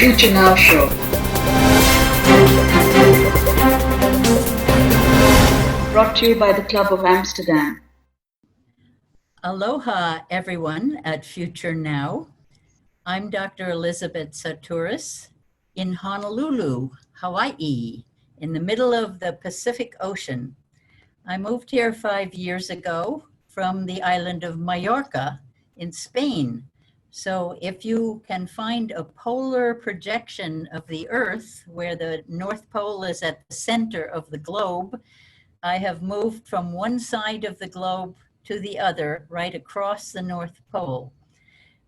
Future Now Show. Brought to you by the Club of Amsterdam. Aloha, everyone at Future Now. I'm Dr. Elisabet Sahtouris in Honolulu, Hawaii, in the middle of the Pacific Ocean. I moved here 5 years ago from the island of Mallorca in Spain. So if you can find a polar projection of the Earth, where the North Pole is at the center of the globe, I have moved from one side of the globe to the other, right across the North Pole,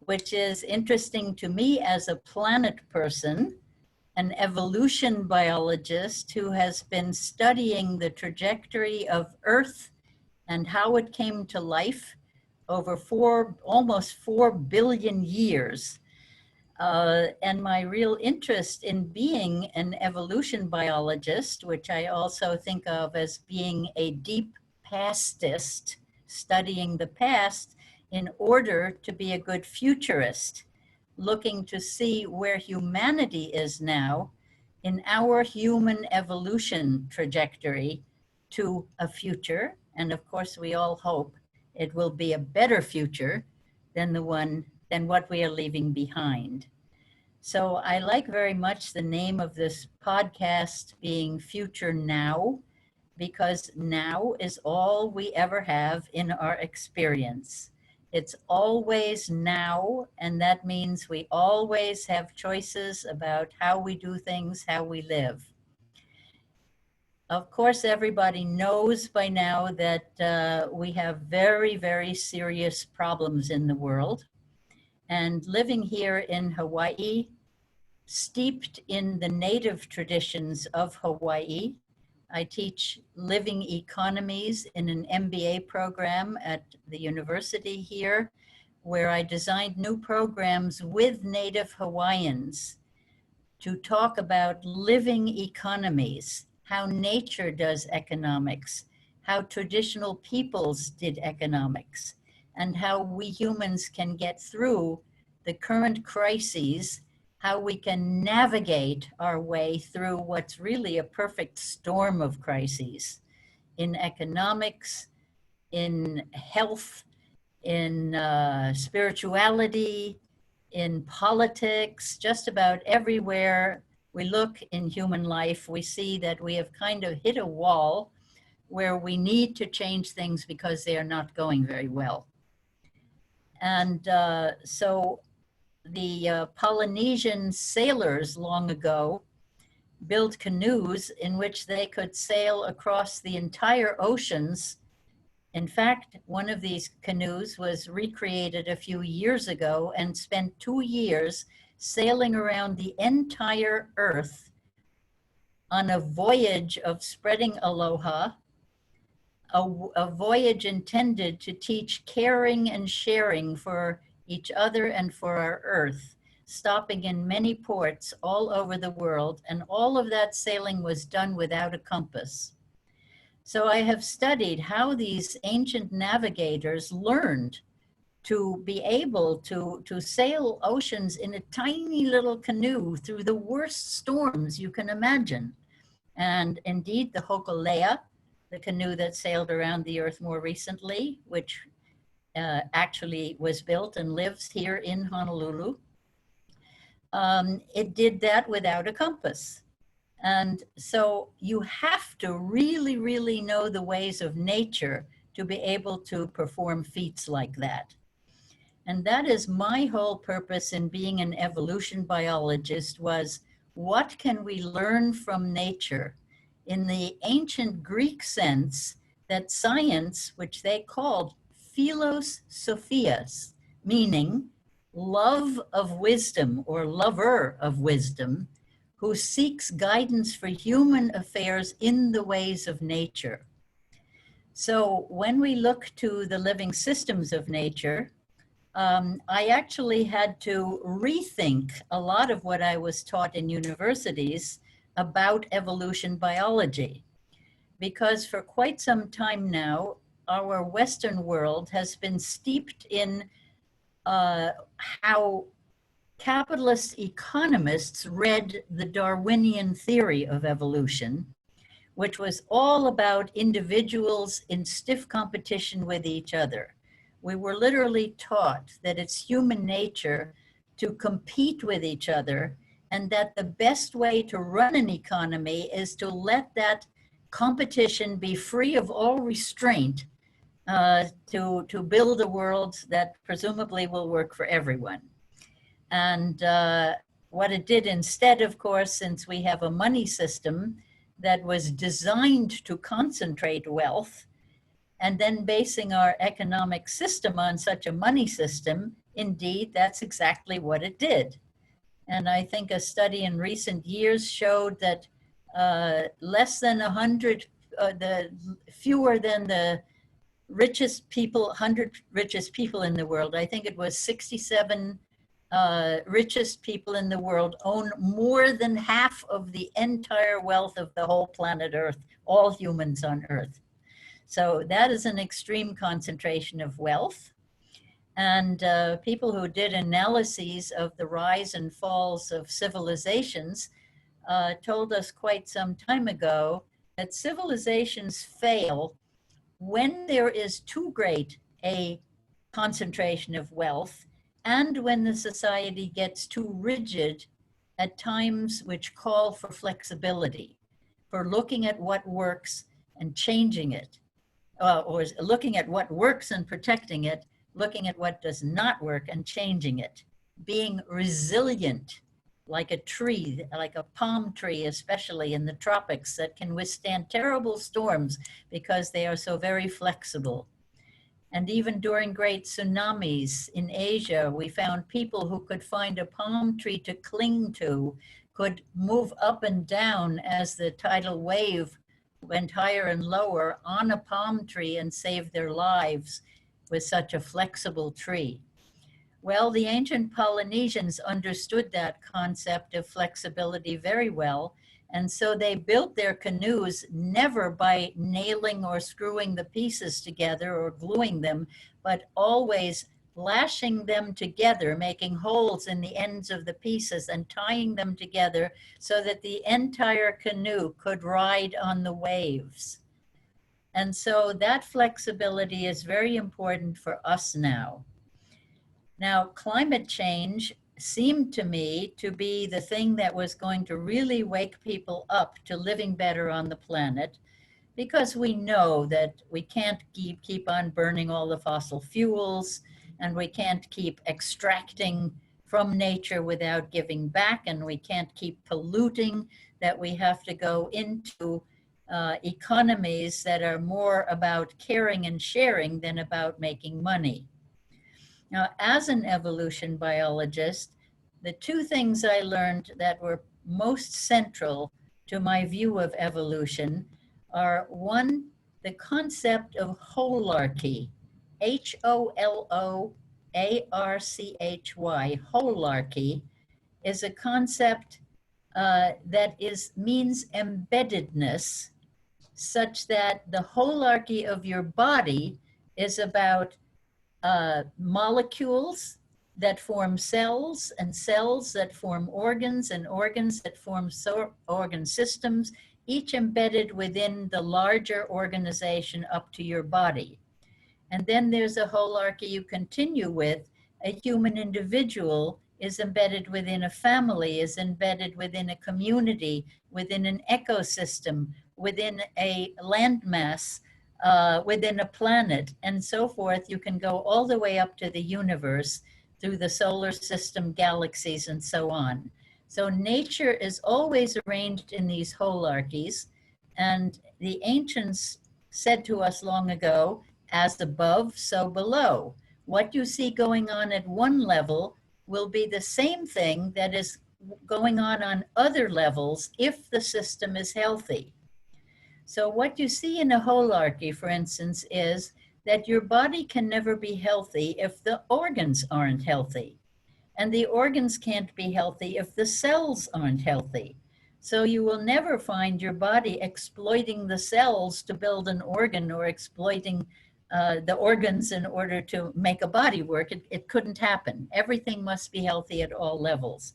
which is interesting to me as a planet person, an evolution biologist who has been studying the trajectory of Earth and how it came to life over almost 4 billion years. And my real interest in being an evolution biologist, which I also think of as being a deep pastist, studying the past in order to be a good futurist, looking to see where humanity is now in our human evolution trajectory to a future. And of course, we all hope it will be a better future than what we are leaving behind. So I like very much the name of this podcast being Future Now, because now is all we ever have in our experience. It's always now, and that means we always have choices about how we do things, how we live. Of course, everybody knows by now that we have very, very serious problems in the world. And living here in Hawaii, steeped in the native traditions of Hawaii, I teach living economies in an MBA program at the university here, where I designed new programs with Native Hawaiians to talk about living economies, how nature does economics, how traditional peoples did economics, and how we humans can get through the current crises, how we can navigate our way through what's really a perfect storm of crises in economics, in health, in spirituality, in politics, just about everywhere we look in human life, we see that we have kind of hit a wall where we need to change things because they are not going very well. And so the Polynesian sailors long ago built canoes in which they could sail across the entire oceans. In fact, one of these canoes was recreated a few years ago and spent 2 years sailing around the entire Earth on a voyage of spreading aloha, a voyage intended to teach caring and sharing for each other and for our Earth, stopping in many ports all over the world. And all of that sailing was done without a compass. So I have studied how these ancient navigators learned to be able to sail oceans in a tiny little canoe through the worst storms you can imagine. And indeed, the Hokulea, the canoe that sailed around the Earth more recently, which actually was built and lives here in Honolulu, it did that without a compass. And so you have to really, really know the ways of nature to be able to perform feats like that. And that is my whole purpose in being an evolution biologist, was what can we learn from nature in the ancient Greek sense that science, which they called philos sophias, meaning love of wisdom or lover of wisdom, who seeks guidance for human affairs in the ways of nature. So when we look to the living systems of nature, I actually had to rethink a lot of what I was taught in universities about evolution biology, because for quite some time now, our Western world has been steeped in how capitalist economists read the Darwinian theory of evolution, which was all about individuals in stiff competition with each other. We were literally taught that it's human nature to compete with each other, and that the best way to run an economy is to let that competition be free of all restraint, to build a world that presumably will work for everyone. And what it did instead, of course, since we have a money system that was designed to concentrate wealth, and then basing our economic system on such a money system, indeed, that's exactly what it did. And I think a study in recent years showed that less than 100, the fewer than the richest people, 100 richest people in the world, I think it was 67 richest people in the world own more than half of the entire wealth of the whole planet Earth, all humans on Earth. So that is an extreme concentration of wealth. And people who did analyses of the rise and falls of civilizations told us quite some time ago that civilizations fail when there is too great a concentration of wealth, and when the society gets too rigid at times which call for flexibility, for looking at what works and changing it, or looking at what works and protecting it, looking at what does not work and changing it, being resilient like a tree, like a palm tree, especially in the tropics, that can withstand terrible storms because they are so very flexible. And even during great tsunamis in Asia, we found people who could find a palm tree to cling to, could move up and down as the tidal wave went higher and lower on a palm tree and save their lives with such a flexible tree. Well, the ancient Polynesians understood that concept of flexibility very well, and so they built their canoes never by nailing or screwing the pieces together or gluing them, but always lashing them together, making holes in the ends of the pieces and tying them together so that the entire canoe could ride on the waves. And so that flexibility is very important for us now. Now, climate change seemed to me to be the thing that was going to really wake people up to living better on the planet, because we know that we can't keep on burning all the fossil fuels, and we can't keep extracting from nature without giving back, and we can't keep polluting, that we have to go into economies that are more about caring and sharing than about making money. Now, as an evolution biologist, the two things I learned that were most central to my view of evolution are, one, the concept of holarchy, Holoarchy. Holarchy is a concept that means embeddedness, such that the holarchy of your body is about molecules that form cells, and cells that form organs, and organs that form organ systems, each embedded within the larger organization up to your body. And then there's a holarchy you continue with. A human individual is embedded within a family, is embedded within a community, within an ecosystem, within a landmass, within a planet, and so forth. You can go all the way up to the universe, through the solar system, galaxies, and so on. So nature is always arranged in these holarchies, and the ancients said to us long ago, as above, so below. What you see going on at one level will be the same thing that is going on other levels if the system is healthy. So what you see in a holarchy, for instance, is that your body can never be healthy if the organs aren't healthy. And the organs can't be healthy if the cells aren't healthy. So you will never find your body exploiting the cells to build an organ, or exploiting the organs in order to make a body work. It couldn't happen. Everything must be healthy at all levels.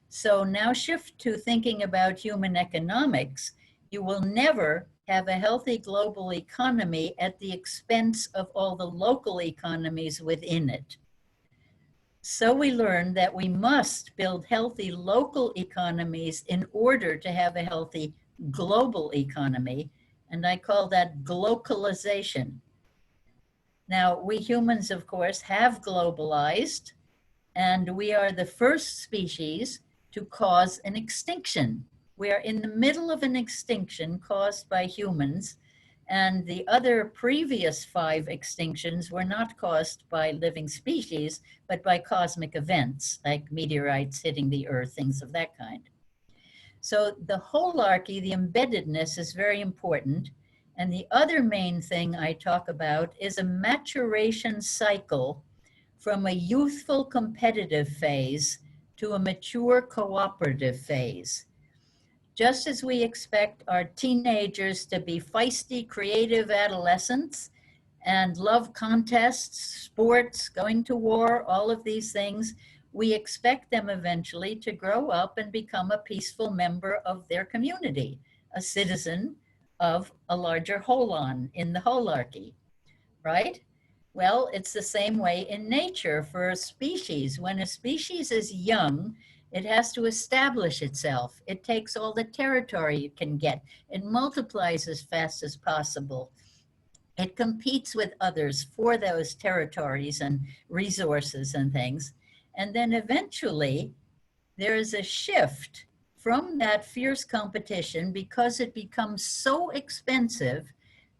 So now shift to thinking about human economics. You will never have a healthy global economy at the expense of all the local economies within it. So we learned that we must build healthy local economies in order to have a healthy global economy, and I call that glocalization. Now, we humans, of course, have globalized, and we are the first species to cause an extinction. We are in the middle of an extinction caused by humans, and the other previous 5 extinctions were not caused by living species, but by cosmic events like meteorites hitting the Earth, things of that kind. So the holarchy, the embeddedness, is very important. And the other main thing I talk about is a maturation cycle from a youthful competitive phase to a mature cooperative phase. Just as we expect our teenagers to be feisty, creative adolescents and love contests, sports, going to war, all of these things, we expect them eventually to grow up and become a peaceful member of their community, a citizen of a larger holon in the holarchy, right? Well, it's the same way in nature for a species. When a species is young, it has to establish itself. It takes all the territory it can get. It multiplies as fast as possible. It competes with others for those territories and resources and things. And then eventually there is a shift from that fierce competition because it becomes so expensive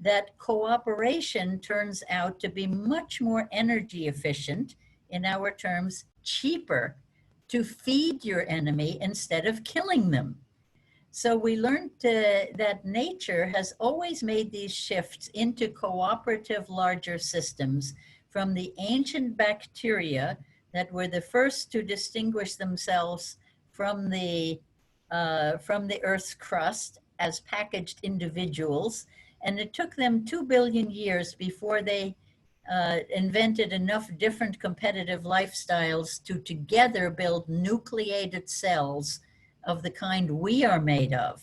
that cooperation turns out to be much more energy efficient, in our terms, cheaper, to feed your enemy instead of killing them. So we learned that nature has always made these shifts into cooperative larger systems, from the ancient bacteria that were the first to distinguish themselves from the Earth's crust as packaged individuals. And it took them 2 billion years before they invented enough different competitive lifestyles to together build nucleated cells of the kind we are made of.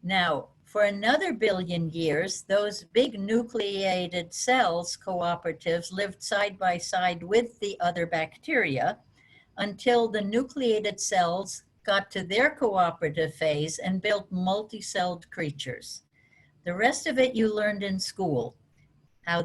Now, for another billion years, those big nucleated cells, cooperatives, lived side by side with the other bacteria until the nucleated cells got to their cooperative phase and built multi-celled creatures. The rest of it you learned in school, how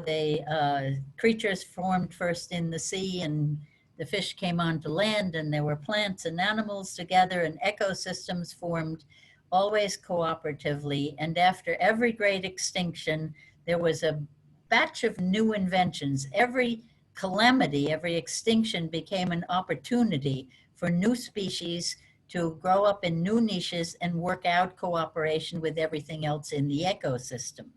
creatures formed first in the sea and the fish came onto land and there were plants and animals together and ecosystems formed, always cooperatively. And after every great extinction, there was a batch of new inventions. Every calamity, every extinction became an opportunity for new species to grow up in new niches and work out cooperation with everything else in the ecosystem.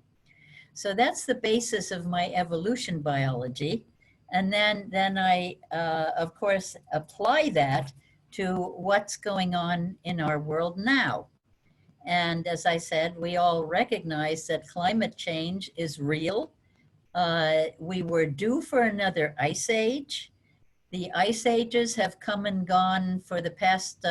So that's the basis of my evolution biology. And then I, of course, apply that to what's going on in our world now. And as I said, we all recognize that climate change is real. We were due for another ice age. The ice ages have come and gone for the past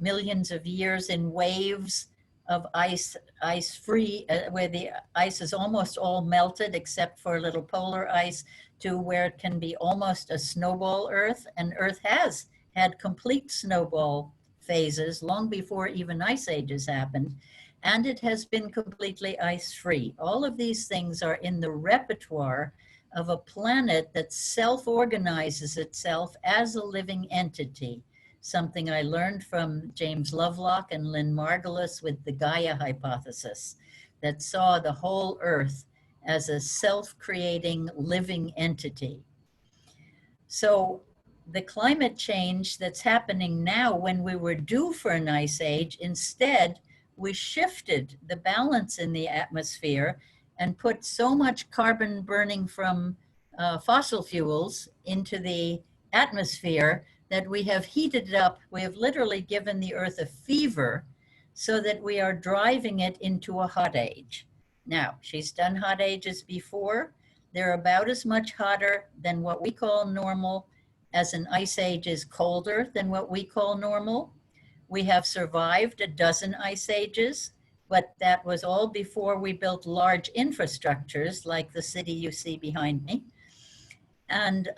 millions of years in waves of ice-free, where the ice is almost all melted except for a little polar ice, to where it can be almost a snowball Earth. And Earth has had complete snowball phases long before even ice ages happened. And it has been completely ice-free. All of these things are in the repertoire of a planet that self-organizes itself as a living entity, something I learned from James Lovelock and Lynn Margulis with the Gaia hypothesis, that saw the whole Earth as a self-creating living entity. So the climate change that's happening now, when we were due for an ice age, instead we shifted the balance in the atmosphere and put so much carbon burning from fossil fuels into the atmosphere that we have heated it up. We have literally given the Earth a fever so that we are driving it into a hot age. Now, she's done hot ages before. They're about as much hotter than what we call normal as an ice age is colder than what we call normal. We have survived a dozen ice ages, but that was all before we built large infrastructures like the city you see behind me. And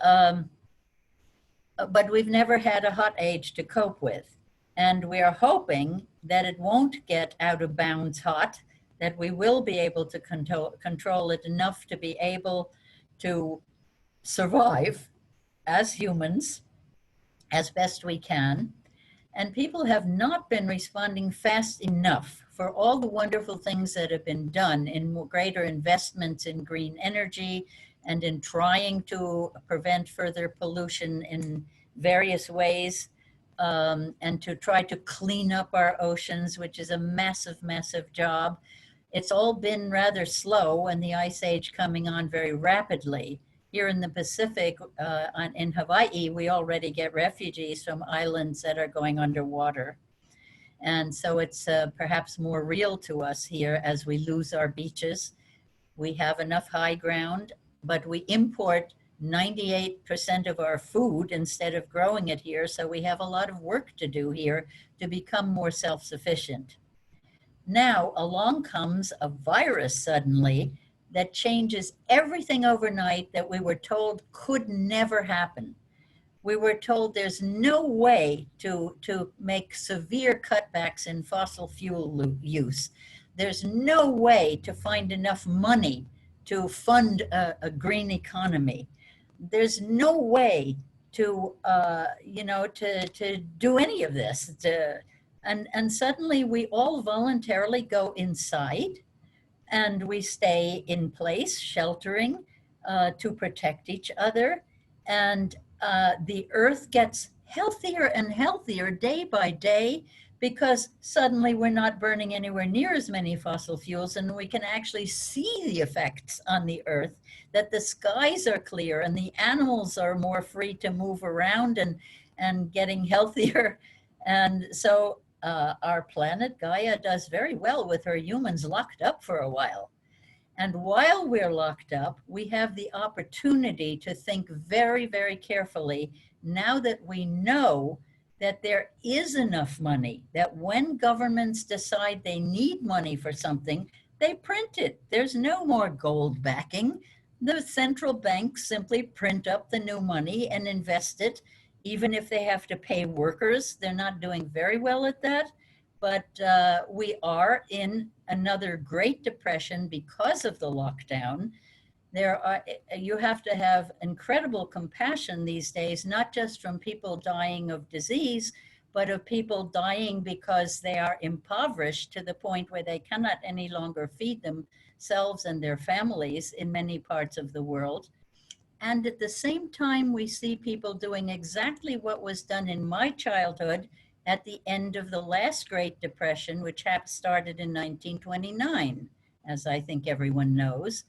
but we've never had a hot age to cope with. And we are hoping that it won't get out of bounds hot, that we will be able to control it enough to be able to survive as humans as best we can. And people have not been responding fast enough for all the wonderful things that have been done in greater investments in green energy and in trying to prevent further pollution in various ways, and to try to clean up our oceans, which is a massive, massive job. It's all been rather slow, and the ice age coming on very rapidly. Here in the Pacific, in Hawaii, we already get refugees from islands that are going underwater. And so it's perhaps more real to us here as we lose our beaches. We have enough high ground, but we import 98% of our food instead of growing it here. So we have a lot of work to do here to become more self-sufficient. Now along comes a virus suddenly that changes everything overnight that we were told could never happen. We were told there's no way to make severe cutbacks in fossil fuel use. There's no way to find enough money to fund a green economy. There's no way to, to do any of this. And suddenly we all voluntarily go inside and we stay in place, sheltering to protect each other. And the earth gets healthier and healthier day by day because suddenly we're not burning anywhere near as many fossil fuels, and we can actually see the effects on the earth, that the skies are clear and the animals are more free to move around and getting healthier. And so our planet Gaia does very well with her humans locked up for a while. And while we're locked up, we have the opportunity to think very, very carefully now that we know that there is enough money, that when governments decide they need money for something, they print it. There's no more gold backing. The central banks simply print up the new money and invest it, even if they have to pay workers. They're not doing very well at that. But we are in another Great Depression because of the lockdown. You have to have incredible compassion these days, not just from people dying of disease, but of people dying because they are impoverished to the point where they cannot any longer feed themselves and their families in many parts of the world. And at the same time, we see people doing exactly what was done in my childhood at the end of the last Great Depression, which started in 1929, as I think everyone knows,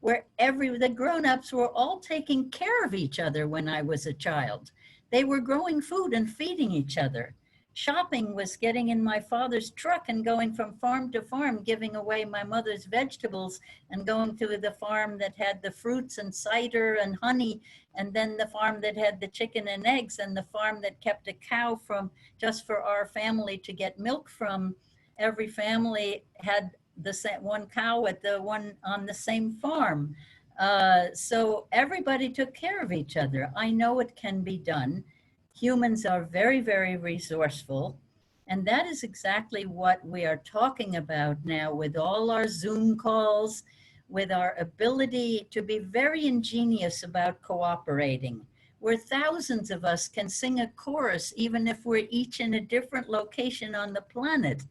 where the grown-ups were all taking care of each other when I was a child. They were growing food and feeding each other. Shopping was getting in my father's truck and going from farm to farm, giving away my mother's vegetables and going to the farm that had the fruits and cider and honey, and then the farm that had the chicken and eggs, and the farm that kept a cow from just for our family to get milk from. Every family had the same one cow at the one on the same farm. So everybody took care of each other. I know it can be done. Humans are very, very resourceful. And that is exactly what we are talking about now with all our Zoom calls, with our ability to be very ingenious about cooperating, where thousands of us can sing a chorus, even if we're each in a different location on the planet,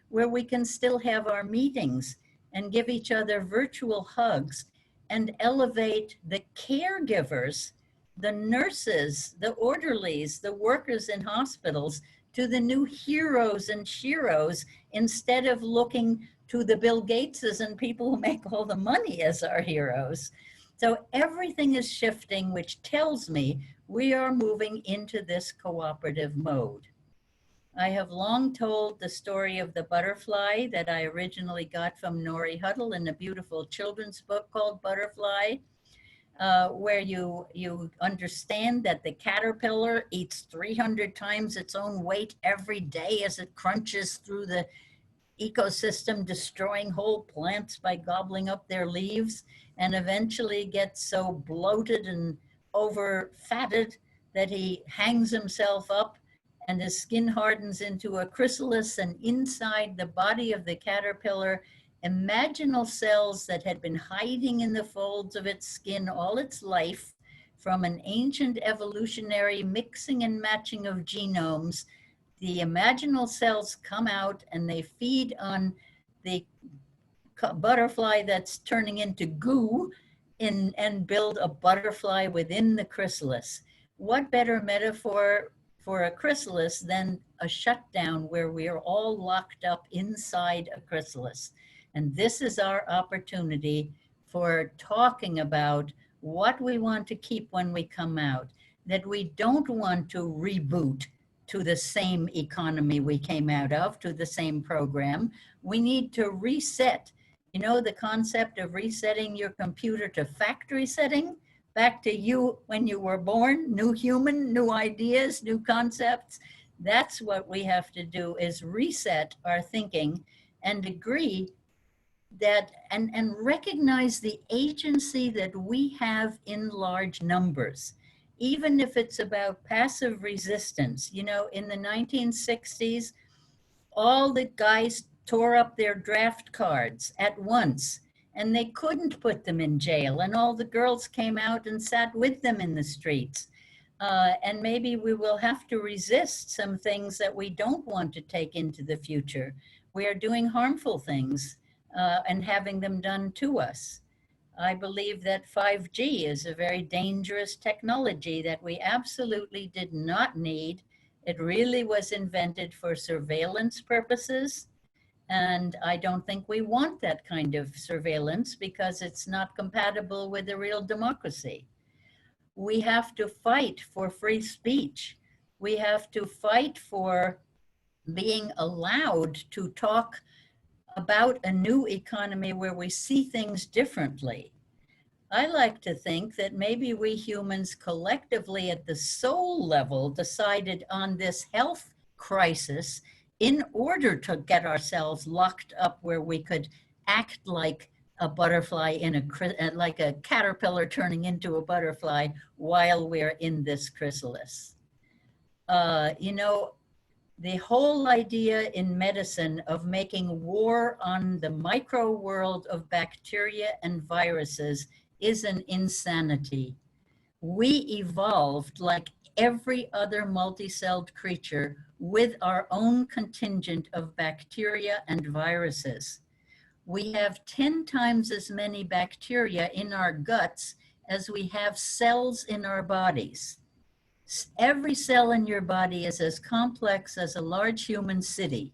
where we can still have our meetings and give each other virtual hugs and elevate the caregivers, the nurses, the orderlies, the workers in hospitals to the new heroes and sheroes, instead of looking to the Bill Gateses and people who make all the money as our heroes. So everything is shifting, which tells me we are moving into this cooperative mode. I have long told the story of the butterfly that I originally got from Nori Huddle in a beautiful children's book called Butterfly. where you understand that the caterpillar eats 300 times its own weight every day as it crunches through the ecosystem, destroying whole plants by gobbling up their leaves, and eventually gets so bloated and over fatted that he hangs himself up and his skin hardens into a chrysalis, and inside the body of the caterpillar, imaginal cells that had been hiding in the folds of its skin all its life from an ancient evolutionary mixing and matching of genomes. The imaginal cells come out and they feed on the butterfly that's turning into goo and build a butterfly within the chrysalis. What better metaphor for a chrysalis than a shutdown where we are all locked up inside a chrysalis? And this is our opportunity for talking about what we want to keep when we come out, that we don't want to reboot to the same economy we came out of, to the same program. We need to reset. You know, the concept of resetting your computer to factory setting, back to you when you were born, new human, new ideas, new concepts. That's what we have to do, is reset our thinking and agree that and recognize the agency that we have in large numbers, even if it's about passive resistance. You know, in the 1960s, all the guys tore up their draft cards at once, and they couldn't put them in jail, and all the girls came out and sat with them in the streets. And maybe we will have to resist some things that we don't want to take into the future. We are doing harmful things and having them done to us. I believe that 5G is a very dangerous technology that we absolutely did not need. It really was invented for surveillance purposes. And I don't think we want that kind of surveillance because it's not compatible with a real democracy. We have to fight for free speech. We have to fight for being allowed to talk about a new economy where we see things differently. I like to think that maybe we humans collectively at the soul level decided on this health crisis in order to get ourselves locked up where we could act like a butterfly in like a caterpillar turning into a butterfly while we're in this chrysalis. You know, the whole idea in medicine of making war on the micro world of bacteria and viruses is an insanity. We evolved like every other multicelled creature with our own contingent of bacteria and viruses. We have 10 times as many bacteria in our guts as we have cells in our bodies. Every cell in your body is as complex as a large human city.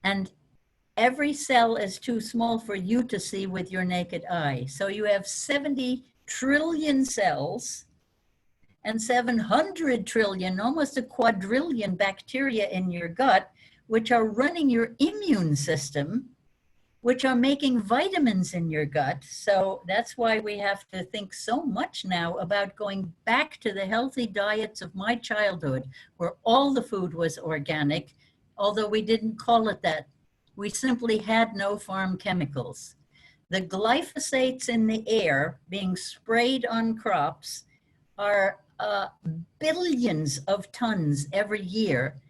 And every cell is too small for you to see with your naked eye. So you have 70 trillion cells and 700 trillion, almost a quadrillion bacteria in your gut, which are running your immune system, which are making vitamins in your gut. So that's why we have to think so much now about going back to the healthy diets of my childhood, where all the food was organic, although we didn't call it that. We simply had no farm chemicals. The glyphosates in the air being sprayed on crops are billions of tons every year.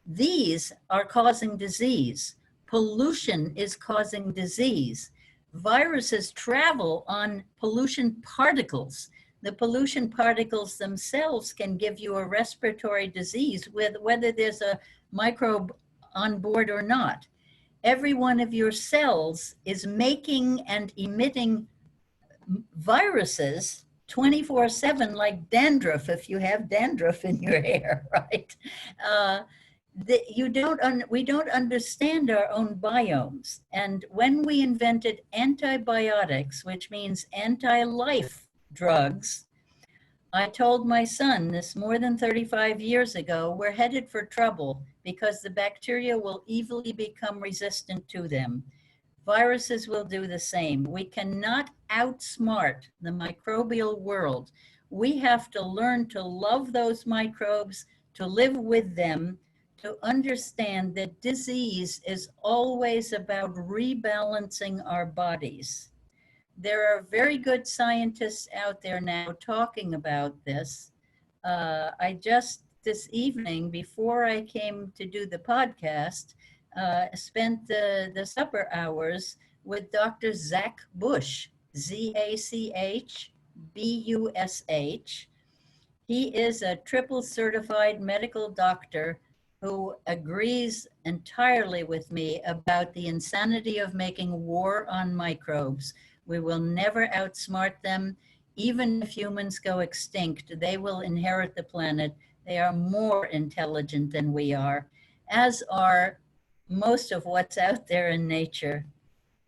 These are causing disease. Pollution is causing disease. Viruses travel on pollution particles. The pollution particles themselves can give you a respiratory disease with whether there's a microbe on board or not. Every one of your cells is making and emitting viruses 24/7, like dandruff, if you have dandruff in your hair, right? We don't understand our own biomes. And when we invented antibiotics, which means anti-life drugs, I told my son this more than 35 years ago, we're headed for trouble because the bacteria will easily become resistant to them. Viruses will do the same. We cannot outsmart the microbial world. We have to learn to love those microbes, to live with them, to understand that disease is always about rebalancing our bodies. There are very good scientists out there now talking about this. I just this evening, before I came to do the podcast, spent the supper hours with Dr. Zach Bush, ZACHBUSH. He is a triple certified medical doctor who agrees entirely with me about the insanity of making war on microbes. We will never outsmart them. Even if humans go extinct, they will inherit the planet. They are more intelligent than we are, as are most of what's out there in nature.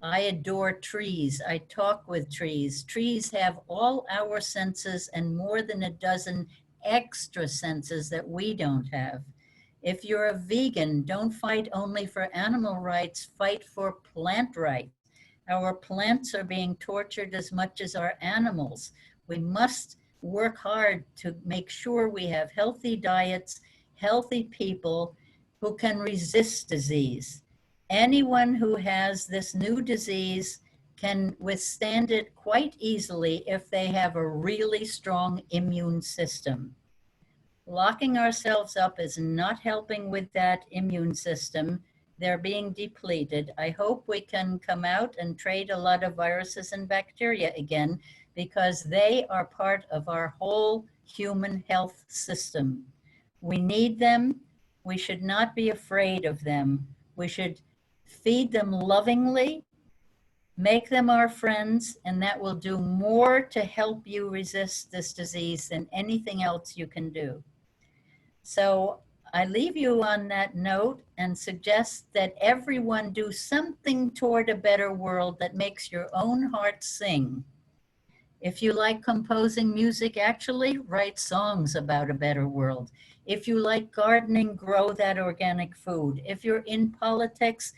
I adore trees. I talk with trees. Trees have all our senses and more than a dozen extra senses that we don't have. If you're a vegan, don't fight only for animal rights, fight for plant rights. Our plants are being tortured as much as our animals. We must work hard to make sure we have healthy diets, healthy people who can resist disease. Anyone who has this new disease can withstand it quite easily if they have a really strong immune system. Locking ourselves up is not helping with that immune system. They're being depleted. I hope we can come out and trade a lot of viruses and bacteria again, because they are part of our whole human health system. We need them. We should not be afraid of them. We should feed them lovingly, make them our friends, and that will do more to help you resist this disease than anything else you can do. So I leave you on that note and suggest that everyone do something toward a better world that makes your own heart sing. If you like composing music, actually write songs about a better world. If you like gardening, grow that organic food. If you're in politics,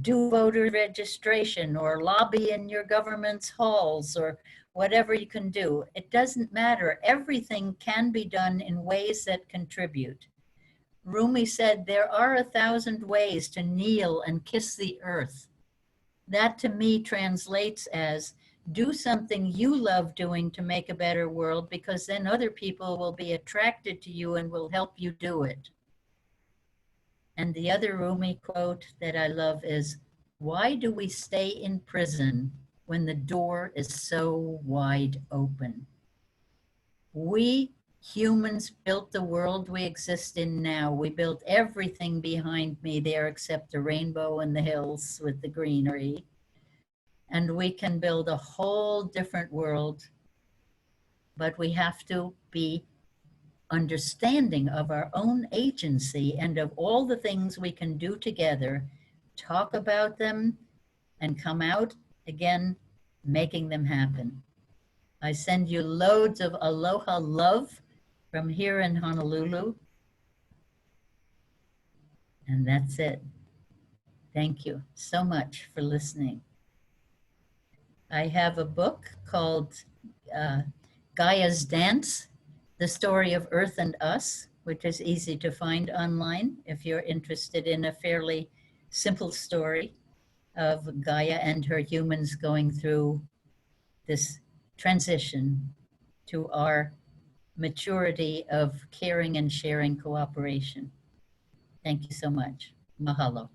do voter registration or lobby in your government's halls or whatever you can do. It doesn't matter. Everything can be done in ways that contribute. Rumi said, there are 1,000 ways to kneel and kiss the earth. That to me translates as, do something you love doing to make a better world, because then other people will be attracted to you and will help you do it. And the other Rumi quote that I love is, why do we stay in prison when the door is so wide open? We humans built the world we exist in now. We built everything behind me there except the rainbow and the hills with the greenery. And we can build a whole different world, but we have to be understanding of our own agency and of all the things we can do together, talk about them, and come out again, making them happen. I send you loads of aloha love from here in Honolulu. And that's it. Thank you so much for listening. I have a book called Gaia's Dance, The Story of Earth and Us, which is easy to find online if you're interested in a fairly simple story of Gaia and her humans going through this transition to our maturity of caring and sharing cooperation. Thank you so much. Mahalo.